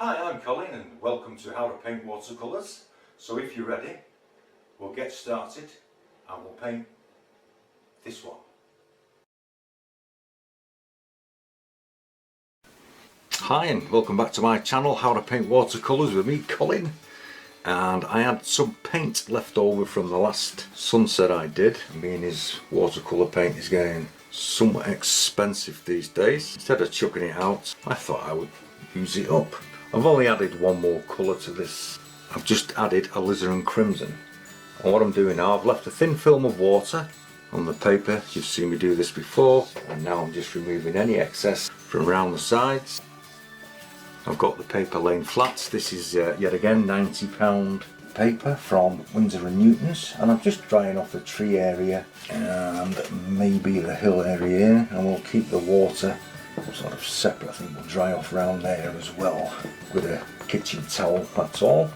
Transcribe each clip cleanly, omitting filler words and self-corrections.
Hi, I'm Colin and welcome to How to Paint Watercolours. So if you're ready, we'll get started and we'll paint this one. Hi and welcome back to my channel, How to Paint Watercolours with me, Colin. And I had some paint left over from the last sunset I did. I mean, his watercolour paint is getting somewhat expensive these days. Instead of chucking it out, I thought I would use it up. I've only added one more colour to this. I've just added alizarin crimson. And what I'm doing now, I've left a thin film of water on the paper. You've seen me do this before. And now I'm just removing any excess from around the sides. I've got the paper laying flat. This is yet again £90 paper from Winsor & Newton's, and I'm just drying off the tree area and maybe the hill area here, and we'll keep the water sort of separate. I think we'll dry off around there as well with a kitchen towel, that's all.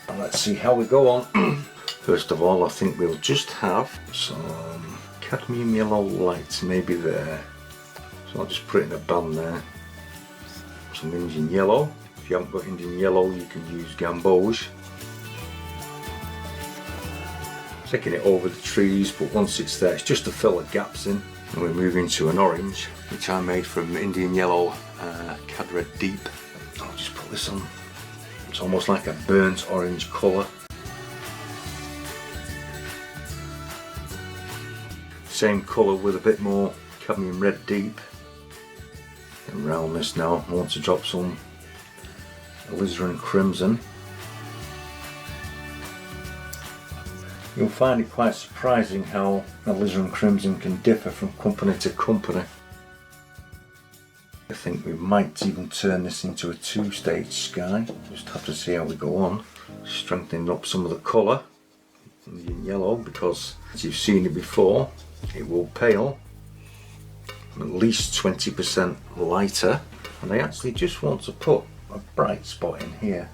And let's see how we go on. First of all, I think we'll just have some cadmium yellow lights maybe there. So I'll just put it in a band there. Some Indian yellow. If you haven't got Indian yellow, you can use gamboge. Taking it over the trees, but once it's there, it's just to fill the gaps in. And we're moving to an orange, which I made from Indian yellow Cad Red Deep. I'll just put this on. It's almost like a burnt orange colour. Same colour with a bit more cadmium red deep. And around this now, I want to drop some alizarin crimson. You'll find it quite surprising how alizarin crimson can differ from company to company. I think we might even turn this into a two-stage sky. Just have to see how we go on. Strengthening up some of the colour in yellow, because as you've seen it before, it will pale at least 20% lighter, and I actually just want to put a bright spot in here,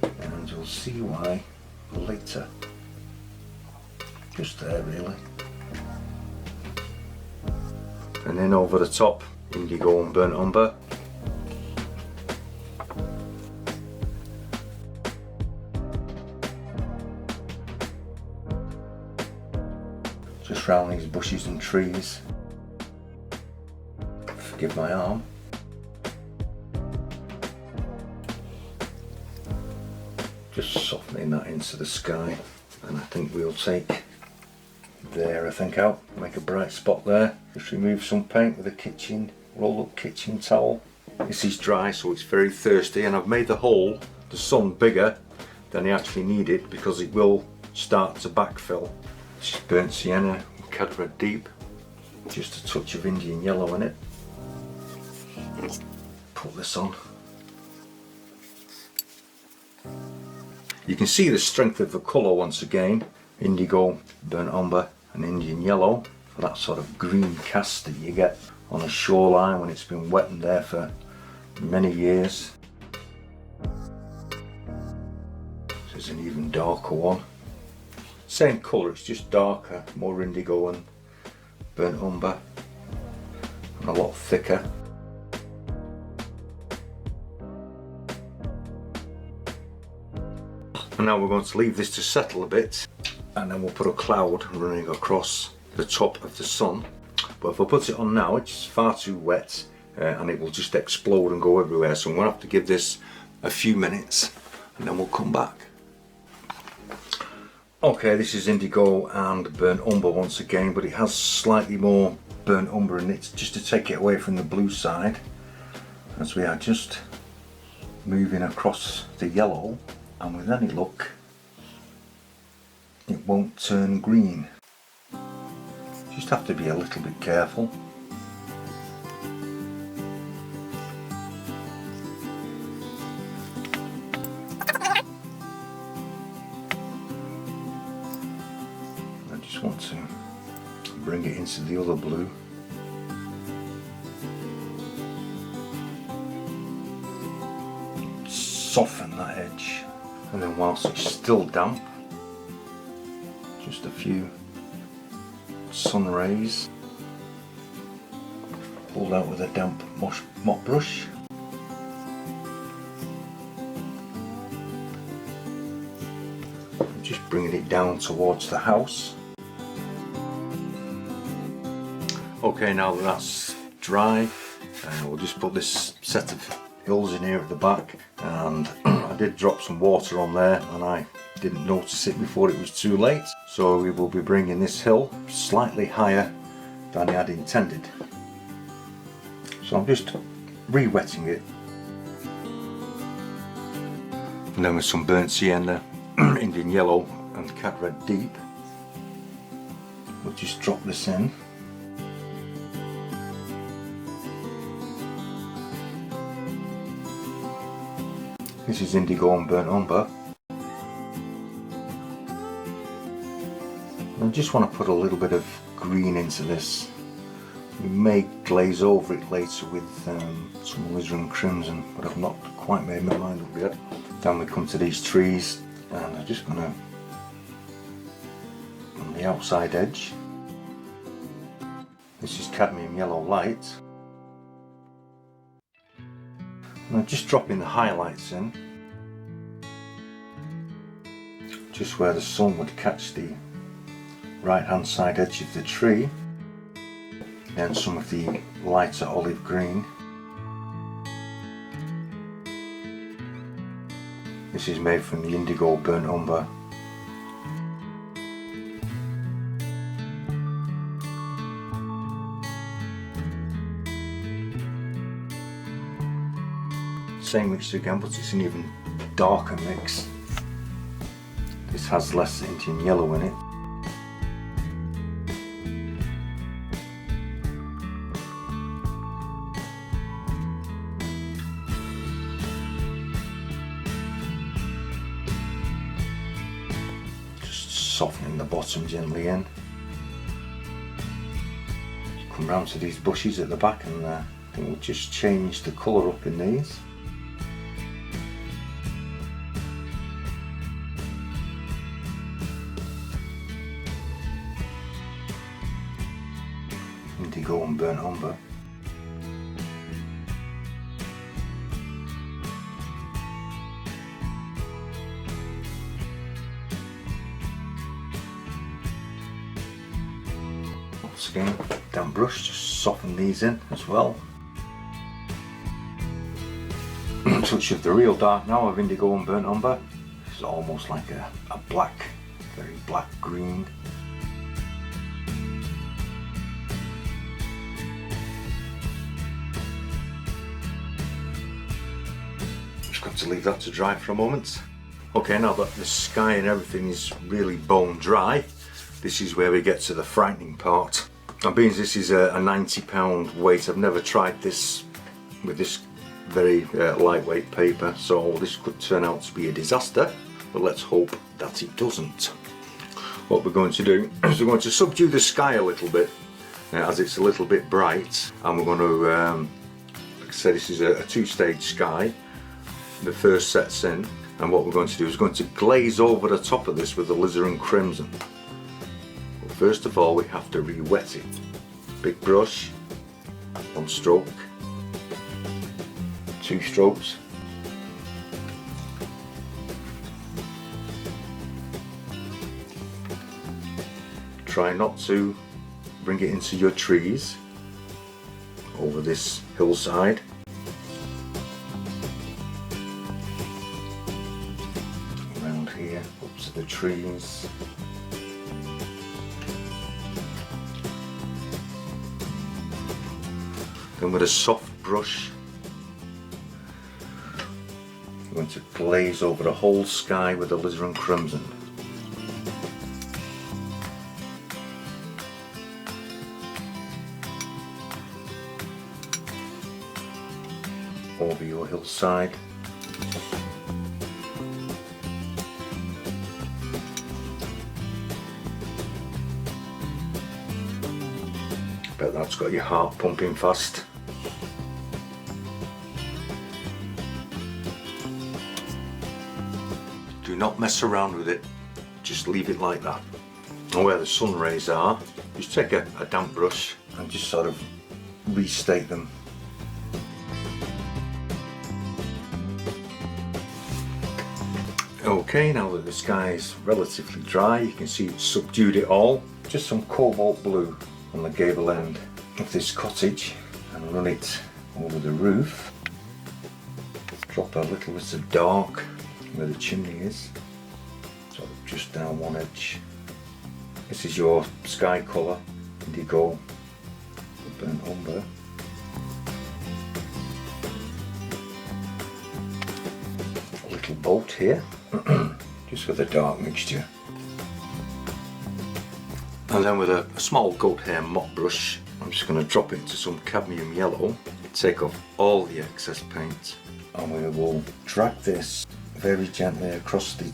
and you'll see why later. Just there really. And then over the top, indigo and burnt umber. Just round these bushes and trees. Forgive my arm. Just softening that into the sky, and I think we'll take there, I think, out, make a bright spot there. Just remove some paint with a roll up kitchen towel. This is dry, so it's very thirsty, and I've made the hole, the sun, bigger than I actually needed because it will start to backfill. This is burnt sienna, Cad Red Deep, just a touch of Indian yellow in it. Put this on. You can see the strength of the colour once again. Indigo, burnt umber and Indian yellow for that sort of green cast that you get on a shoreline when it's been wet in there for many years. This is an even darker one. Same colour, it's just darker, more indigo and burnt umber, and a lot thicker. And now we're going to leave this to settle a bit, and then we'll put a cloud running across the top of the sun. But if I put it on now, it's far too wet and it will just explode and go everywhere. So I'm going to have to give this a few minutes and then we'll come back. Okay, this is indigo and burnt umber once again, but it has slightly more burnt umber in it, just to take it away from the blue side, as we are just moving across the yellow. And with any luck, it won't turn green. Just have to be a little bit careful. I just want to bring it into the other blue. Soften that edge. And then whilst it's still damp, just a few sun rays, pulled out with a damp mop brush. bringing it down towards the house. Okay, now that that's dry, we'll just put this set of hills in here at the back, and I did drop some water on there and I didn't notice it before it was too late, so we will be bringing this hill slightly higher than I had intended. So I'm just re-wetting it, and then with some burnt sienna, Indian yellow and cat red deep, we'll just drop this in. This is indigo and burnt umber. I just want to put a little bit of green into this. We may glaze over it later with some alizarin crimson, but I've not quite made my mind up yet. Then we come to these trees, and I'm just going to, on the outside edge, this is cadmium yellow light. And I'm just dropping the highlights in, just where the sun would catch the right hand side edge of the tree, then some of the lighter olive green. This is made from the indigo burnt umber. Same mixture again, but it's an even darker mix. This has less Indian yellow in it. Softening the bottom gently in. Come round to these bushes at the back, and I think we'll just change the colour up in these. Indigo and burnt umber. Again, damp brush, just soften these in as well. A touch of the real dark now of indigo and burnt umber. This is almost like a black, very black green. Just got to leave that to dry for a moment. Okay, now that the sky and everything is really bone dry, this is where we get to the frightening part. Now, being this is a 90-pound weight, I've never tried this with this very lightweight paper, so this could turn out to be a disaster, but let's hope that it doesn't. What we're going to do is we're going to subdue the sky a little bit, as it's a little bit bright, and we're going to, like I said, this is a two-stage sky. The first set's in, and what we're going to do is going to glaze over the top of this with alizarin crimson. First of all, we have to re-wet it. Big brush, 1 stroke, 2 strokes. Try not to bring it into your trees over this hillside. Around here, up to the trees. Then with a soft brush, I'm going to glaze over the whole sky with alizarin crimson. Over your hillside. Bet that's got your heart pumping fast. Do not mess around with it, just leave it like that. And where the sun rays are, just take a damp brush and just sort of restate them. Okay, now that the sky is relatively dry, you can see it's subdued it all. Just some cobalt blue on the gable end of this cottage and run it over the roof. Drop a little bit of dark where the chimney is, so just down one edge. This is your sky colour, indigo, burnt umber. A little bolt here, just with a dark mixture. And then with a small goat hair mop brush, I'm just going to drop it into some cadmium yellow, take off all the excess paint, and we will drag this very gently across the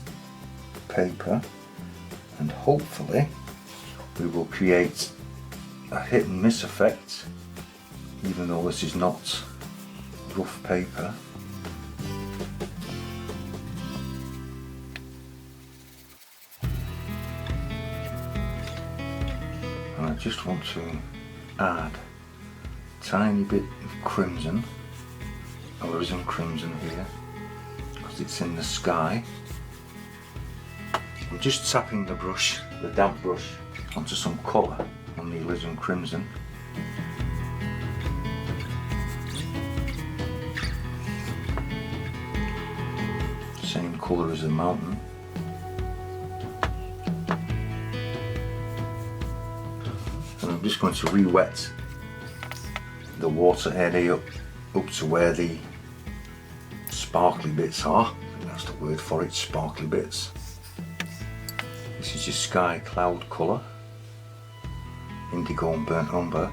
paper, and hopefully we will create a hit and miss effect, even though this is not rough paper. And I just want to add a tiny bit of crimson, alizarin crimson here, because it's in the sky. I'm just tapping the brush, the damp brush, onto some colour on the alizarin crimson. Same colour as the mountain. And I'm just going to re-wet the water area up to where the sparkly bits are. I think that's the word for it, sparkly bits. This is your sky cloud colour, indigo and burnt umber,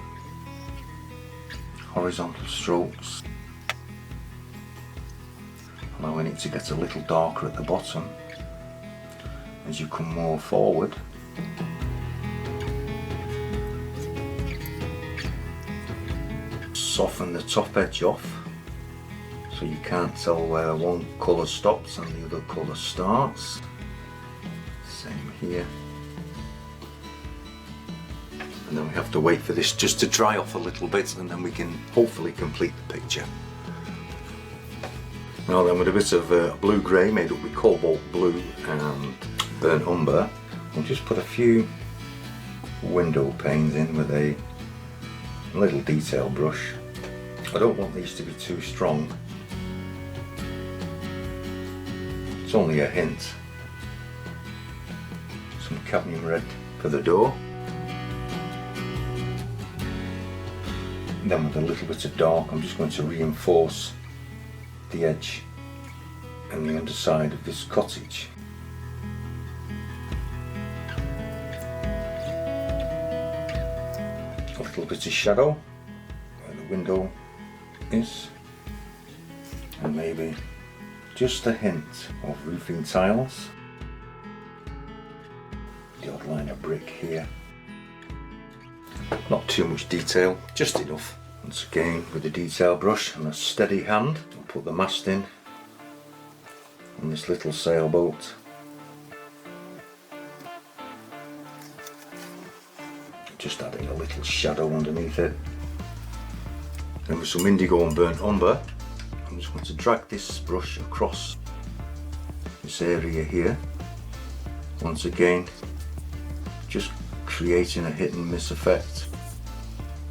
horizontal strokes, allowing it to get a little darker at the bottom as you come more forward. Soften the top edge off so you can't tell where one colour stops and the other colour starts. Same here. And then we have to wait for this just to dry off a little bit, and then we can hopefully complete the picture. Now then, with a bit of blue-grey made up with cobalt blue and burnt umber, we'll just put a few window panes in with a little detail brush. I don't want these to be too strong. It's only a hint. Some cadmium red for the door. And then with a little bit of dark, I'm just going to reinforce the edge and the underside of this cottage. A little bit of shadow where the window is, and maybe just a hint of roofing tiles. The odd line of brick here. Not too much detail, just enough. Once again with a detail brush and a steady hand, I'll put the mast in on this little sailboat. Just adding a little shadow underneath it. Then with some indigo and burnt umber, I'm just going to drag this brush across this area here. Once again, just creating a hit and miss effect,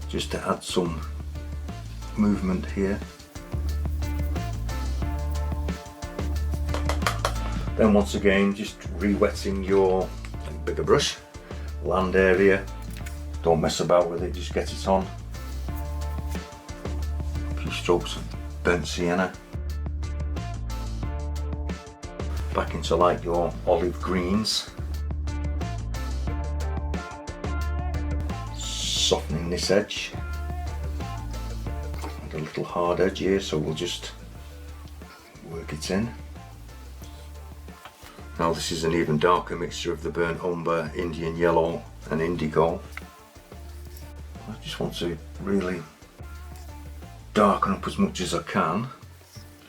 just to add some movement here. Then once again, just re-wetting your bigger brush, land area. Don't mess about with it, just get it on. A few strokes of burnt sienna. Back into like your olive greens. Softening this edge. And a little hard edge here, so we'll just work it in. Now this is an even darker mixture of the burnt umber, Indian yellow and indigo. I just want to really darken up as much as I can,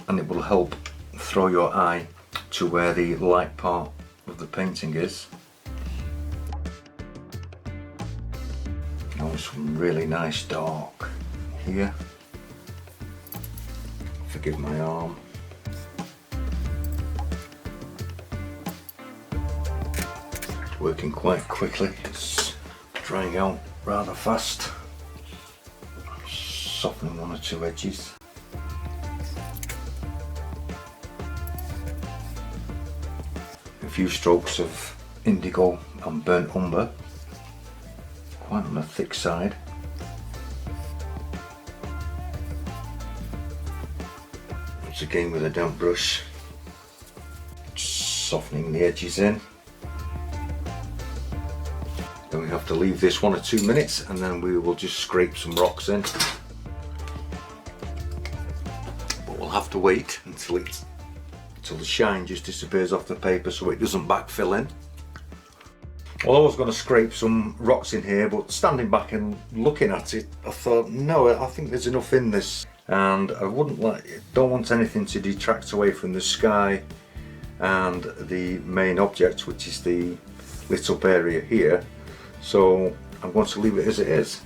and it will help throw your eye to where the light part of the painting is. Now some really nice dark here. Forgive my arm. working quite quickly. It's drying out rather fast. Softening one or two edges. A few strokes of indigo and burnt umber, quite on the thick side. Once again with a damp brush, just softening the edges in. Then we have to leave this 1 or 2 minutes and then we will just scrape some rocks in. But we'll have to wait until the shine just disappears off the paper so it doesn't backfill in. Well, I was going to scrape some rocks in here, but standing back and looking at it, I thought, no, I think there's enough in this, and I don't want anything to detract away from the sky and the main object, which is the lit up area here. So I'm going to leave it as it is.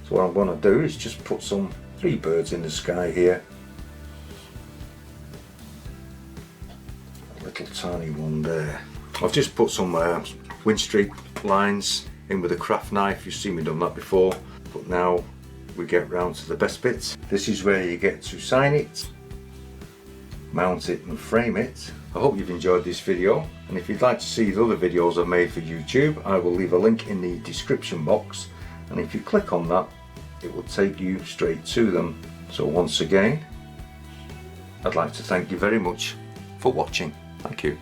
So what I'm going to do is just put some 3 birds in the sky here. A little tiny one there. I've just put some wind streak lines in with a craft knife. You've seen me done that before, but now we get round to the best bits. This is where you get to sign it, mount it and frame it. I hope you've enjoyed this video, and if you'd like to see the other videos I've made for YouTube, I will leave a link in the description box, and if you click on that it will take you straight to them. So once again, I'd like to thank you very much for watching. Thank you.